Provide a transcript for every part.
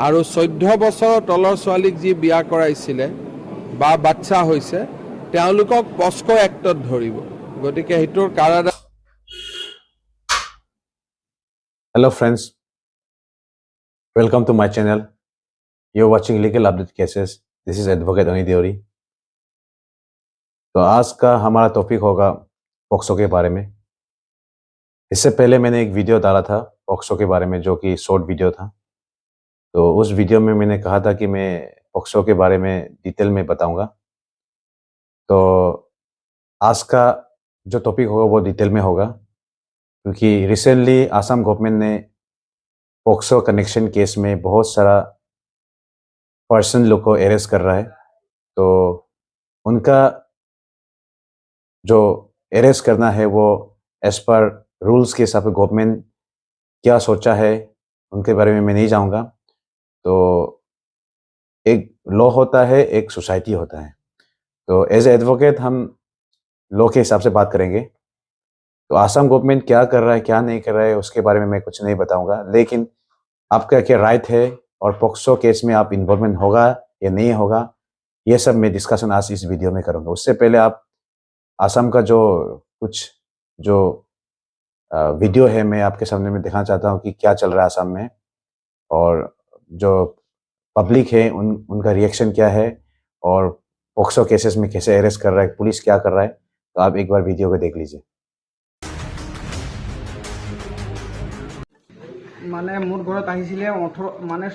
আৰু 14 বছৰৰ তলৰ ছোৱালীক যি বিয়া কৰাইছিলে বা বাচ্চা হৈছে তেওঁলোকক পস্কো এক্টত ধৰিব। গতিকে হেতুৰ কাৰাদণ্ড। Hello friends, welcome to my channel. You're watching Legal Update Cases. This is Advocate Ani Deori. तो आज का हमारा टॉपिक होगा पॉक्सो के बारे में। इससे पहले मैंने एक वीडियो डाला था पॉक्सो के बारे में, जो कि शॉर्ट वीडियो था। तो उस वीडियो में मैंने कहा था कि मैं पॉक्सो के बारे में डिटेल में बताऊंगा। तो आज का जो टॉपिक होगा वो डिटेल में होगा, क्योंकि रिसेंटली आसाम गवर्नमेंट ने पॉक्सो कनेक्शन केस में बहुत सारा पर्सन लोग को अरेस्ट कर रहा है। तो उनका जो अरेस्ट करना है वो एज पर रूल्स के हिसाब से गवर्नमेंट क्या सोचा है उनके बारे में मैं नहीं जाऊंगा। तो एक लॉ होता है, एक सोसाइटी होता है। तो एज एडवोकेट हम लॉ के हिसाब से बात करेंगे। तो आसाम गवर्नमेंट क्या कर रहा है क्या नहीं कर रहा है उसके बारे में मैं कुछ नहीं बताऊंगा, लेकिन आपका क्या राइट है और पॉक्सो केस में आप इन्वॉल्वमेंट होगा या नहीं होगा, ये सब मैं डिस्कशन आज इस वीडियो में करूंगा। उससे पहले आप आसाम का जो वीडियो है मैं आपके सामने में दिखाना चाहता हूँ कि क्या चल रहा है आसाम में, और जो पब्लिक है उनका रिएक्शन क्या है, और पॉक्सो केसेस में कैसे अरेस्ट कर रहा है, पुलिस क्या कर रहा है। तो आप एक बार वीडियो को देख लीजिए। মানে মোৰ ঘৰত আহিছিলে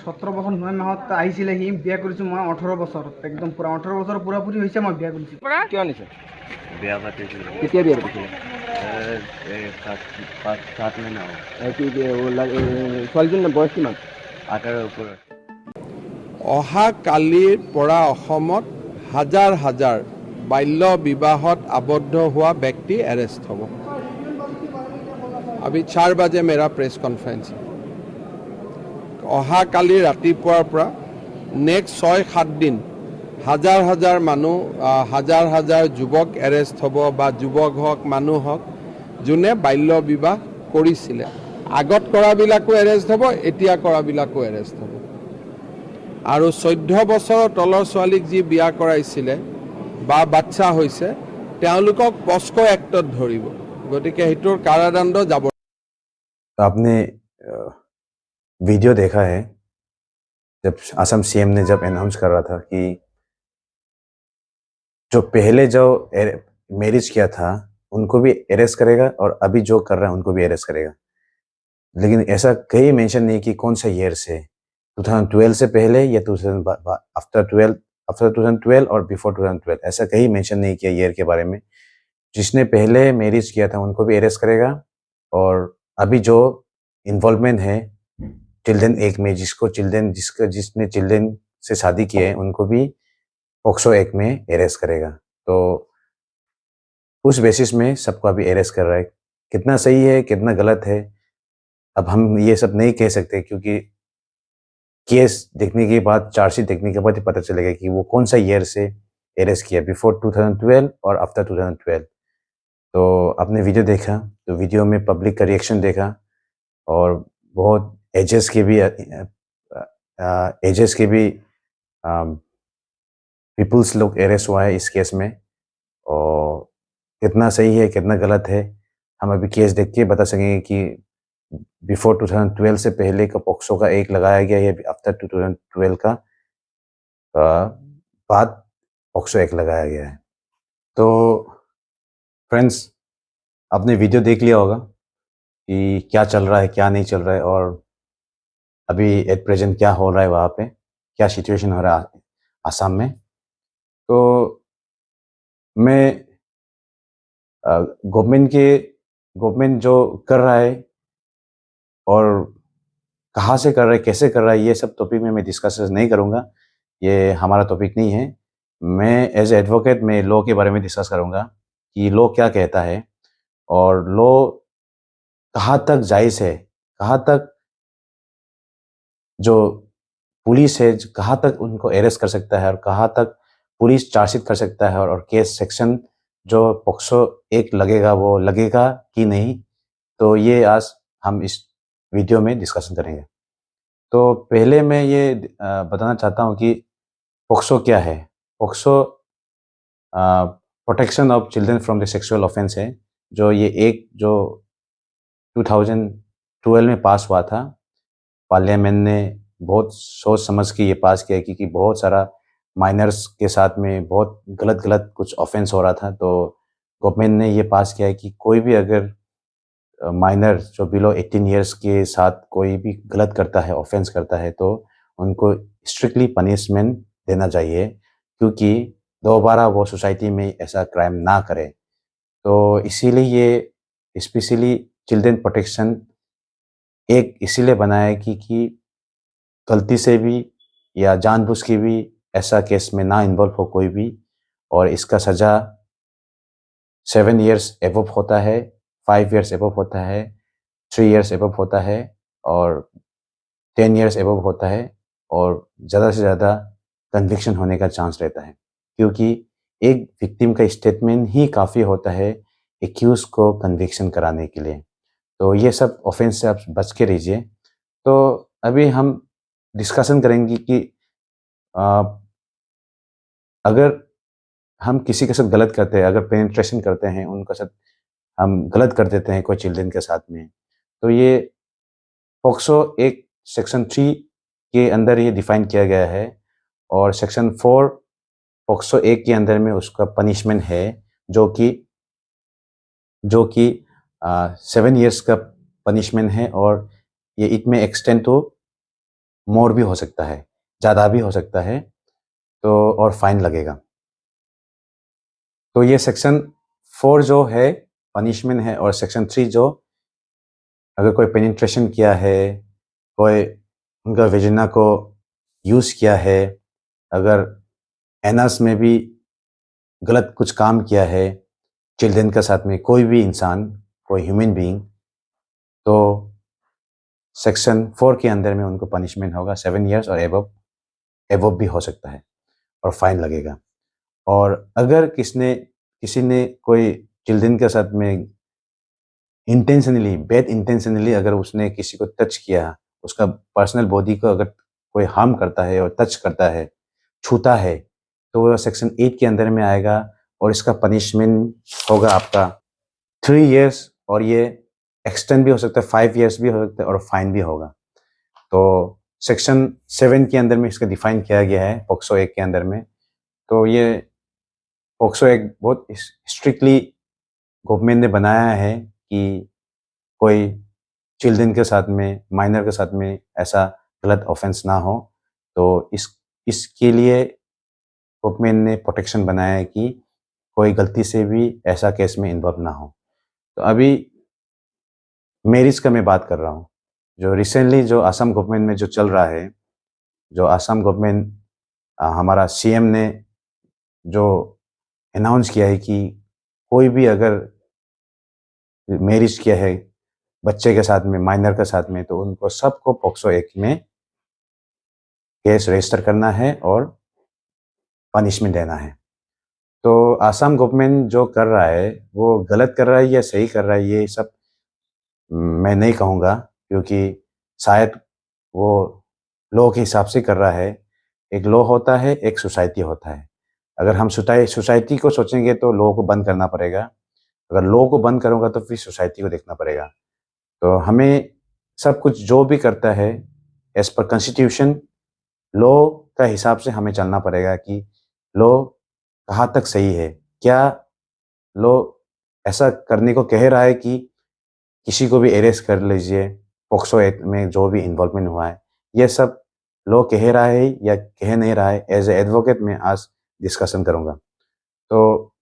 17 বছৰ 9 মাহত আহিছিলে। সি বিয়া কৰিছোঁ মই 18 বছৰত, একদম পুৰা 18 বছৰ পুৰাপুৰি হৈছে মই বিয়া কৰিছোঁ। কিয় আনিছে? বিয়া পাতিছিল। কেতিয়া বিয়া পাতিছিলে? সাত মহিনা হ'ল। ছোৱালীজনীৰ বয়স কিমান? 18 ওপৰত। অহা কালিৰ পৰা অসমত হাজাৰ হাজাৰ বাল্য বিবাহত আবদ্ধ হোৱা ব্যক্তি এৰেষ্ট হ'ব। अभी 4 बजे मेरा प्रेस कॉन्फ्रेंस है। अहा काली रातिपुৱাৰ পৰা नेक्स्ट 6-7 दिन হাজাৰ হাজাৰ মানুহ, হাজাৰ হাজাৰ যুৱক এৰেষ্ট হ'ব, বা যুৱক হওক মানুহ হওক যোনে বাল্য বিবাহ কৰিছিলে। আগত কৰাবিলাকো এৰেষ্ট হ'ব, এতিয়া কৰাবিলাকো এৰেষ্ট হ'ব। আৰু 14 বছৰৰ তলৰ ছোৱালীক যি বিয়া কৰাইছিলে বা বাচ্চা হৈছে তেওঁলোকক পস্কো এক্টত ধৰিব। গতিকে হেতুৰ কাৰাদণ্ড যাব। तो आपने वीडियो देखा है जब असम सीएम ने जब अनाउंस कर रहा था कि जो पहले जो मैरिज किया था उनको भी अरेस्ट करेगा और अभी जो कर रहा है उनको भी अरेस्ट करेगा। लेकिन ऐसा कहीं मेंशन नहीं कि कौन सा ईयर से, 2012 से पहले या आफ्टर 2012 और बिफोर 2012, ऐसा कहीं मेंशन नहीं किया ईयर के बारे में। जिसने पहले मैरिज किया था उनको भी अरेस्ट करेगा, और अभी जो इन्वॉल्वमेंट है चिल्ड्रन एक्ट में, जिसने चिल्ड्रन से शादी किए हैं उनको भी पॉक्सो एक्ट में अरेस्ट करेगा। तो उस बेसिस में सबको अभी अरेस्ट कर रहा है। कितना सही है कितना गलत है अब हम ये सब नहीं कह सकते, क्योंकि केस देखने के बाद, चार्जशीट देखने के बाद ही पता चलेगा कि वो कौन सा ईयर से अरेस्ट किया, बिफोर 2012 और आफ्टर 2012। तो आपने वीडियो देखा, तो वीडियो में पब्लिक का रिएक्शन देखा, और बहुत एजेस के भी पीपल्स लोग अरेस्ट हुआ है इस केस में। और कितना सही है कितना गलत है हम अभी केस देख के बता सकेंगे कि बिफोर 2012 से पहले का पॉक्सो का एक लगाया गया है, आफ्टर 2012 का बाद पॉक्सो एक लगाया गया है। तो फ्रेंड्स, आपने वीडियो देख लिया होगा कि क्या चल रहा है क्या नहीं चल रहा है, और अभी एट प्रेजेंट क्या हो रहा है वहाँ पे, क्या सिचुएशन हो रहा है आसाम में। तो मैं गवर्नमेंट जो कर रहा है और कहाँ से कर रहा है कैसे कर रहा है, ये सब टॉपिक में मैं डिस्कस नहीं करूँगा, ये हमारा टॉपिक नहीं है। मैं एज एडवोकेट मैं लॉ के बारे में डिस्कस करूँगा कि लॉ क्या कहता है, और लॉ कहाँ तक जायज़ है, कहाँ तक जो पुलिस है कहाँ तक उनको अरेस्ट कर सकता है, और कहाँ तक पुलिस चार्जशीट कर सकता है, और केस सेक्शन जो पॉक्सो एक लगेगा वो लगेगा कि नहीं। तो ये आज हम इस वीडियो में डिस्कशन करेंगे। तो पहले मैं ये बताना चाहता हूँ कि पोक्सो क्या है। POCSO protection of children from the sexual offence है, जो ये एक जो 2012 में पास हुआ था। पार्लियामेंट ने बहुत सोच समझ के ये पास किया, क्योंकि बहुत सारा माइनर्स के साथ में बहुत गलत गलत कुछ ऑफेंस हो रहा था। तो गवर्नमेंट ने ये पास किया है कि कोई भी अगर माइनर जो बिलो 18 ईयर्स के साथ कोई भी गलत करता है, ऑफेंस करता है, तो उनको स्ट्रिक्टली पनिशमेंट देना चाहिए, क्योंकि दोबारा वो सोसाइटी में ऐसा क्राइम ना करे। तो इसीलिए ये स्पेशली चिल्ड्रन प्रोटेक्शन एक इसीलिए बनाया है कि गलती से भी या जानबूझ के भी ऐसा केस में ना इन्वॉल्व हो कोई भी। और इसका सज़ा 7 ईयर्स एबव होता है, 5 ईयर्स एबव होता है, 3 ईयर्स एबव होता है, और 10 ईयर्स एबव होता है, और ज़्यादा से ज़्यादा कन्विक्शन होने का चांस रहता है, क्योंकि एक विक्टिम का स्टेटमेंट ही काफ़ी होता है एक्यूज को कन्विक्शन कराने के लिए। तो ये सब ऑफेंस से आप बच के रहिए। तो अभी हम डिस्कशन करेंगे कि आ, अगर हम किसी के साथ गलत करते हैं, अगर पेनिट्रेशन करते हैं, उनके साथ हम गलत कर देते हैं कोई चिल्ड्रन के साथ में, तो ये पॉक्सो एक सेक्शन 3 के अंदर ये डिफाइन किया गया है, और सेक्शन 4 पॉक्सो 1 के अंदर में उसका पनिशमेंट है, जो कि 7 ईयर्स का पनिशमेंट है, और ये इट में एक्सटेंड तो मोर भी हो सकता है, ज़्यादा भी हो सकता है, तो और फाइन लगेगा। तो ये सेक्शन 4 जो है पनिशमेंट है, और सेक्शन 3 जो अगर कोई पेनिट्रेशन किया है, कोई उनका वेजिना को यूज़ किया है, अगर एनस में भी गलत कुछ काम किया है चिल्ड्रन के साथ में, कोई भी इंसान, कोई ह्यूमन बीइंग, तो सेक्शन 4 के अंदर में उनको पनिशमेंट होगा 7 ईयर्स और एबव भी हो सकता है, और फाइन लगेगा। और अगर किसी ने कोई चिल्ड्रन के साथ में इंटेंशनली, बैड इंटेंशनली अगर उसने किसी को टच किया, उसका पर्सनल बॉडी को अगर कोई हार्म करता है और टच करता है, छूता है, तो वो सेक्शन 8 के अंदर में आएगा, और इसका पनिशमेंट होगा आपका 3 ईयर्स, और ये एक्सटेंड भी हो सकता है, 5 ईयर्स भी हो सकता है, और फाइन भी होगा। तो सेक्शन 7 के अंदर में इसका डिफाइन किया गया है पॉक्सो 1 के अंदर में। तो ये पॉक्सो एक बहुत स्ट्रिक्टली गवर्नमेंट ने बनाया है कि कोई चिल्ड्रन के साथ में, माइनर के साथ में ऐसा गलत ऑफेंस ना हो। तो इसके लिए गवर्नमेंट ने प्रोटेक्शन बनाया है कि कोई गलती से भी ऐसा केस में इन्वॉल्व ना हो। तो अभी मैरिज का मैं बात कर रहा हूँ, जो रिसेंटली जो असम गवर्नमेंट में जो चल रहा है, जो असम गवर्नमेंट हमारा सीएम ने जो अनाउंस किया है कि कोई भी अगर मैरिज किया है बच्चे के साथ में, माइनर के साथ में, तो उनको सबको पॉक्सो एक्ट में केस रजिस्टर करना है और पनिशमेंट देना है। तो आसाम गवर्नमेंट जो कर रहा है वो गलत कर रहा है या सही कर रहा है, ये सब मैं नहीं कहूँगा, क्योंकि शायद वो लॉ के हिसाब से कर रहा है। एक लॉ होता है, एक सोसाइटी होता है। अगर हम सोसाइटी को सोचेंगे तो लॉ को बंद करना पड़ेगा, अगर लॉ को बंद करूँगा तो फिर सोसाइटी को देखना पड़ेगा। तो हमें सब कुछ जो भी करता है एज पर कॉन्स्टिट्यूशन, लॉ का हिसाब से हमें चलना पड़ेगा कि लॉ कहाँ तक सही है। क्या लॉ ऐसा करने को कह रहा है कि किसी को भी अरेस्ट कर लीजिए पॉक्सो एक्ट में जो भी इन्वॉल्वमेंट हुआ है, ये सब लॉ कह रहा है या कह नहीं रहा है, एज ए एडवोकेट मैं आज डिस्कशन करूँगा। तो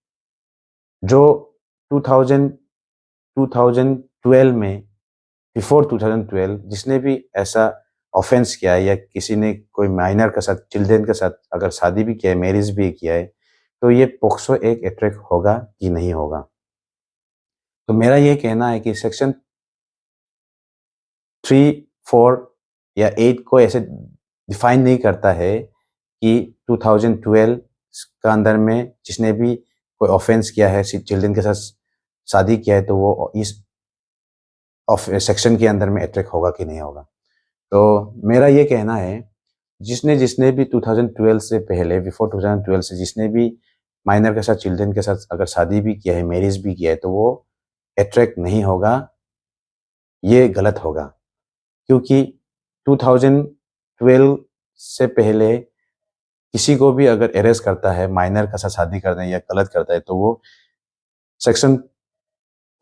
जो 2000 2012 में, बिफोर 2012 जिसने भी ऐसा ऑफेंस किया है, या किसी ने कोई माइनर के साथ, चिल्ड्रन के साथ अगर शादी भी किया है, मैरिज भी किया है, तो ये पॉक्सो एक अट्रैक्ट होगा कि नहीं होगा। तो मेरा ये कहना है कि सेक्शन 3, 4 या 8 को ऐसे डिफाइन नहीं करता है कि 2012 का अंदर में जिसने भी कोई ऑफेंस किया है, चिल्ड्रन के साथ शादी किया है, तो वो इस सेक्शन के अंदर में अट्रैक्ट होगा कि नहीं होगा। तो मेरा ये कहना है, जिसने जिसने भी 2012 से पहले, बिफोर 2012 से जिसने भी माइनर के साथ, चिल्ड्रन के साथ अगर शादी भी किया है, मैरिज भी किया है, तो वो अट्रैक्ट नहीं होगा, ये गलत होगा। क्योंकि 2012 से पहले किसी को भी अगर अरेस्ट करता है, माइनर के साथ शादी करना है या गलत करता है, तो वो सेक्शन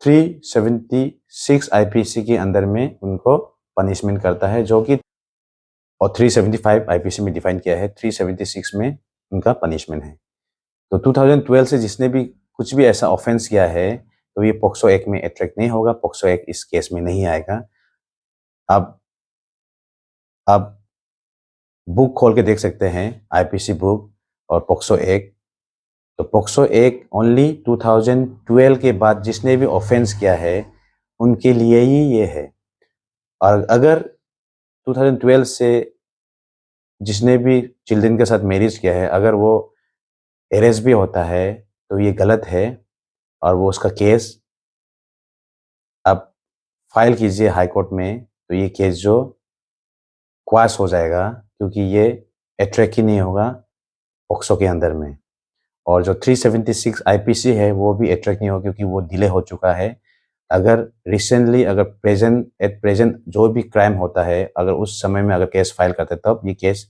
376 आईपीसी के अंदर में उनको पनिशमेंट करता है, जो कि और 375 आईपीसी में डिफाइन किया है, 376 में उनका पनिशमेंट है। तो 2012 से जिसने भी कुछ भी ऐसा ऑफेंस किया है, तो ये पॉक्सो एक्ट में अट्रैक्ट नहीं होगा, पॉक्सो एक्ट इस केस में नहीं आएगा। आप बुक खोल के देख सकते हैं, आईपीसी बुक और पॉक्सो एक्ट। तो पॉक्सो एक्ट ओनली 2012 के बाद जिसने भी ऑफेंस किया है उनके लिए ही ये है। और अगर 2012 से जिसने भी चिल्ड्रन के साथ मैरिज किया है, अगर वो अरेस्ट भी होता है, तो ये गलत है और वो उसका केस आप फाइल कीजिए हाई कोर्ट में, तो ये केस जो क्वाश हो जाएगा, क्योंकि ये अट्रैक्ट ही नहीं होगा पॉक्सो के अंदर में। और जो 376 आईपीसी है वो भी अट्रैक्ट नहीं होगा, क्योंकि वो डिले हो चुका है। अगर रिसेंटली, अगर एट प्रेजेंट जो भी क्राइम होता है, अगर उस समय में अगर केस फाइल करते तब ये केस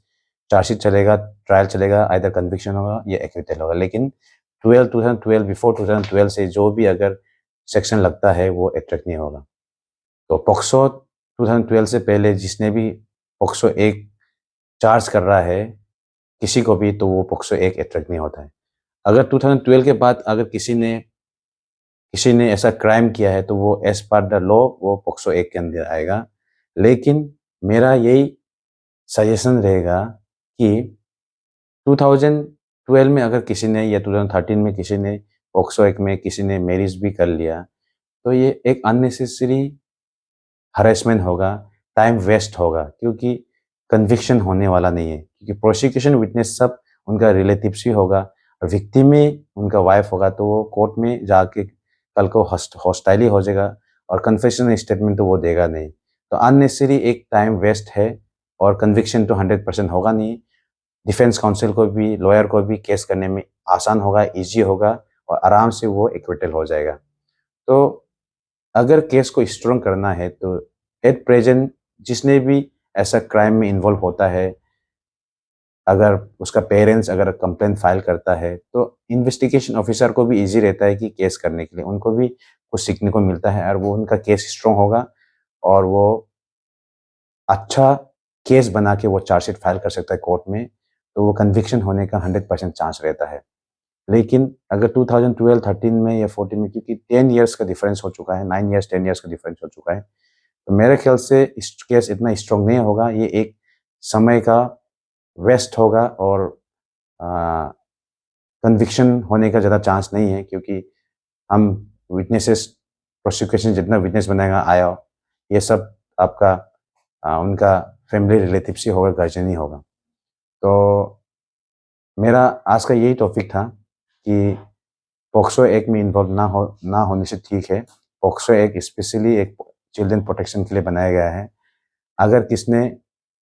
चार्जशीट चलेगा, ट्रायल चलेगा, आइदर कन्विक्शन होगा या एक्विटल होगा। लेकिन 2012 बिफोर 2012 से जो भी अगर सेक्शन लगता है वो अट्रैक्ट नहीं होगा। तो पॉक्सो 2012 से पहले जिसने भी पॉक्सो एक चार्ज कर रहा है किसी को भी, तो वो पॉक्सो एक अट्रैक्ट नहीं होता है। अगर 2012 के बाद अगर किसी ने ऐसा क्राइम किया है, तो वो एज पर द लॉ वो पॉक्सो एक्ट के अंदर आएगा। लेकिन मेरा यही सजेशन रहेगा कि 2012 में अगर किसी ने या 2013 में किसी ने पॉक्सो एक्ट में किसी ने मैरिज भी कर लिया, तो ये एक अननेसेसरी हरेसमेंट होगा, टाइम वेस्ट होगा, क्योंकि कन्विक्शन होने वाला नहीं है। क्योंकि प्रोसिक्यूशन विटनेस सब उनका रिलेटिव्स ही होगा और विक्टिम में उनका वाइफ होगा, तो वो कोर्ट में जाके कल को हॉस्टाइल ही हो जाएगा और कन्फेशन स्टेटमेंट तो वो देगा नहीं। तो अननेसेसरी एक टाइम वेस्ट है और कन्विक्शन तो 100% होगा नहीं। डिफेंस काउंसिल को भी, लॉयर को भी केस करने में आसान होगा, ईजी होगा और आराम से वो एक्विटल हो जाएगा। तो अगर केस को स्ट्रॉन्ग करना है, तो एट प्रेजेंट जिसने भी ऐसा क्राइम में इन्वॉल्व होता है, अगर उसका पेरेंट्स अगर कंप्लेन फाइल करता है, तो इन्वेस्टिगेशन ऑफिसर को भी इजी रहता है कि केस करने के लिए, उनको भी कुछ सीखने को मिलता है और वो उनका केस स्ट्रॉन्ग होगा और वो अच्छा केस बना के वो चार्जशीट फाइल कर सकता है कोर्ट में, तो वो कन्विक्शन होने का 100% चांस रहता है। लेकिन अगर 2012, 13 में या 14 में, क्योंकि 10 ईयर्स का डिफरेंस हो चुका है, 9 ईयर्स 10 ईयर्स का डिफरेंस हो चुका है, तो मेरे ख्याल से इस केस इतना स्ट्रॉन्ग नहीं होगा। ये एक समय का वेस्ट होगा और कन्विक्शन होने का ज़्यादा चांस नहीं है, क्योंकि हम विटनेसेस, प्रोसिक्यूशन जितना विटनेस बनाएगा आया, ये सब आपका उनका फैमिली रिलेटिव्स ही होगा, गार्जियन ही होगा। तो मेरा आज का यही टॉपिक था कि पॉक्सो एक्ट में इन्वॉल्व ना होने से ठीक है। पॉक्सो एक्ट स्पेशली एक चिल्ड्रन प्रोटेक्शन के लिए बनाया गया है। अगर किसने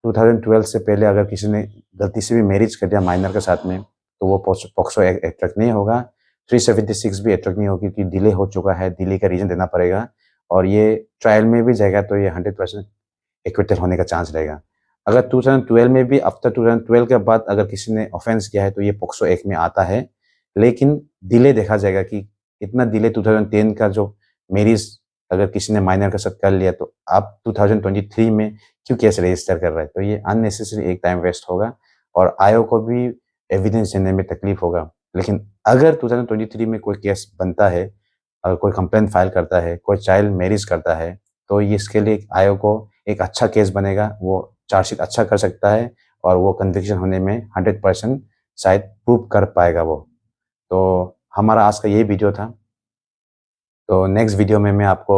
2012 से पहले अगर किसी ने गलती से भी मैरिज कर दिया माइनर के साथ में, तो वो पॉक्सो एक्ट अट्रैक्ट नहीं होगा। 376 भी अट्रैक्ट नहीं होगी, क्योंकि डिले हो चुका है, डिले का रीजन देना पड़ेगा और ये ट्रायल में भी जाएगा, तो ये 100% एक्विटल होने का चांस रहेगा। अगर 2012 में भी, आफ्टर 2012 के बाद अगर किसी ने ऑफेंस किया है, तो ये पॉक्सो एक्ट में आता है। लेकिन डिले देखा जाएगा कि इतना डिले 2010 का जो मैरिज अगर किसी ने माइनर के साथ कर लिया, तो आप 2023 में क्यों केस रजिस्टर कर रहे हैं? तो ये अननेसेसरी एक टाइम वेस्ट होगा और आयोग को भी एविडेंस देने में तकलीफ होगा। लेकिन अगर 2023 में कोई केस बनता है, अगर कोई कंप्लेंट फाइल करता है, कोई चाइल्ड मैरिज करता है, तो ये इसके लिए आयोग को एक अच्छा केस बनेगा, वो चार्जशीट अच्छा कर सकता है और वो कन्विक्शन होने में 100% शायद प्रूव कर पाएगा वो। तो हमारा आज का यही वीडियो था। तो नेक्स्ट वीडियो में मैं आपको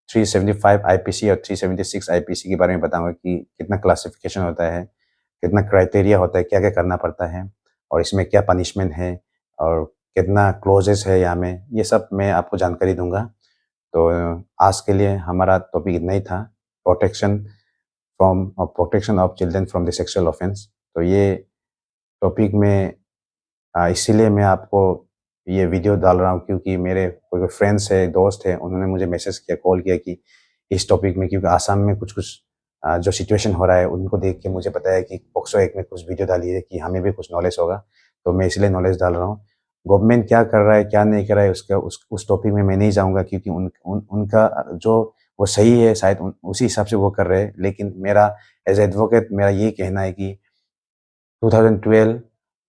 375 आईपीसी और 376 आईपीसी के बारे में बताऊंगा कि कितना क्लासिफिकेशन होता है, कितना क्राइटेरिया होता है, क्या क्या करना पड़ता है और इसमें क्या पनिशमेंट है और कितना क्लोजेस है यहाँ में, ये सब मैं आपको जानकारी दूंगा। तो आज के लिए हमारा टॉपिक इतना ही था, protection from protection of children from the sexual offence. तो ये टॉपिक में इसीलिए मैं आपको ये वीडियो डाल रहा हूँ, क्योंकि मेरे कोई फ्रेंड्स है, दोस्त है, उन्होंने मुझे मैसेज किया, कॉल किया कि इस टॉपिक में, क्योंकि आसाम में कुछ कुछ जो सिचुएशन हो रहा है उनको देख के मुझे पता है कि पॉक्सो एक्ट में कुछ वीडियो डाली है कि हमें भी कुछ नॉलेज होगा, तो मैं इसलिए नॉलेज डाल रहा हूँ। गवर्नमेंट क्या कर रहा है क्या नहीं कर रहा है उसका उस टॉपिक में मैं नहीं जाऊँगा, क्योंकि उनका जो वो सही है शायद उसी हिसाब से वो कर रहे हैं। लेकिन मेरा एज एडवोकेट मेरा ये कहना है कि 2012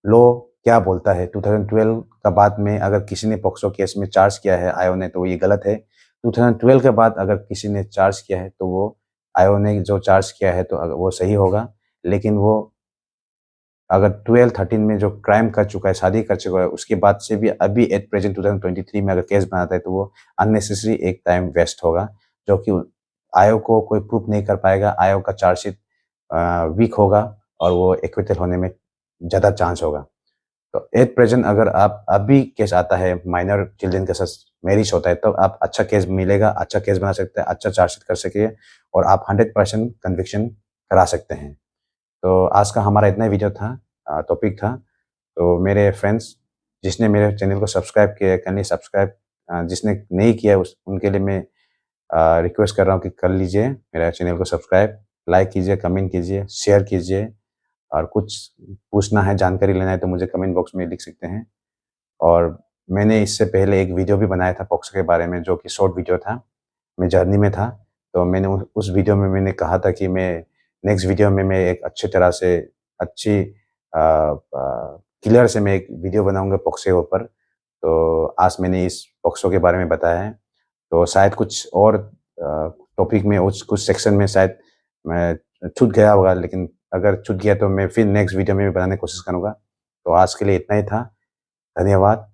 लॉ क्या बोलता है। 2012 का बाद में अगर किसी ने पॉक्सो केस में चार्ज किया है आयोग ने, तो ये गलत है। 2012 के बाद अगर किसी ने चार्ज किया है तो वो आयोग ने जो चार्ज किया है तो वो सही होगा। लेकिन वो अगर 12-13 में जो क्राइम कर चुका है, शादी कर चुका है, उसके बाद से भी अभी एट प्रेजेंट 2023 में अगर केस बनाता है तो वो अननेसेसरी एक टाइम वेस्ट होगा, जो कि आयोग को कोई प्रूफ नहीं कर पाएगा। आयोग का चार्जशीट वीक होगा और वो एक्विटल होने में ज़्यादा चांस होगा। तो एट प्रेजेंट अगर आप अभी केस आता है माइनर चिल्ड्रन के साथ मैरिज होता है, तो आप अच्छा केस मिलेगा, अच्छा केस बना सकते हैं, अच्छा चार्जशीट कर सके और आप 100% कन्विक्शन करा सकते हैं। तो आज का हमारा इतना ही वीडियो था, टॉपिक था। तो मेरे फ्रेंड्स जिसने मेरे चैनल को सब्सक्राइब किया कैनली सब्सक्राइब, जिसने नहीं किया उनके लिए मैं रिक्वेस्ट कर रहा हूँ कि कर लीजिए मेरा चैनल को सब्सक्राइब, लाइक कीजिए, कमेंट कीजिए, शेयर कीजिए। और कुछ पूछना है, जानकारी लेना है तो मुझे कमेंट बॉक्स में लिख सकते हैं। और मैंने इससे पहले एक वीडियो भी बनाया था पॉक्सो के बारे में, जो कि शॉर्ट वीडियो था, मैं जर्नी में था। तो मैंने उस वीडियो में मैंने कहा था कि मैं नेक्स्ट वीडियो में मैं एक अच्छी तरह से अच्छी क्लियर से मैं एक वीडियो बनाऊंगा पॉक्सो के ऊपर। तो आज मैंने इस पॉक्सो के बारे में बताया है। तो शायद कुछ और टॉपिक में कुछ सेक्शन में शायद मैं छूट गया होगा, लेकिन अगर छूट गया तो मैं फिर नेक्स्ट वीडियो में भी बनाने की कोशिश करूँगा। तो आज के लिए इतना ही था। धन्यवाद।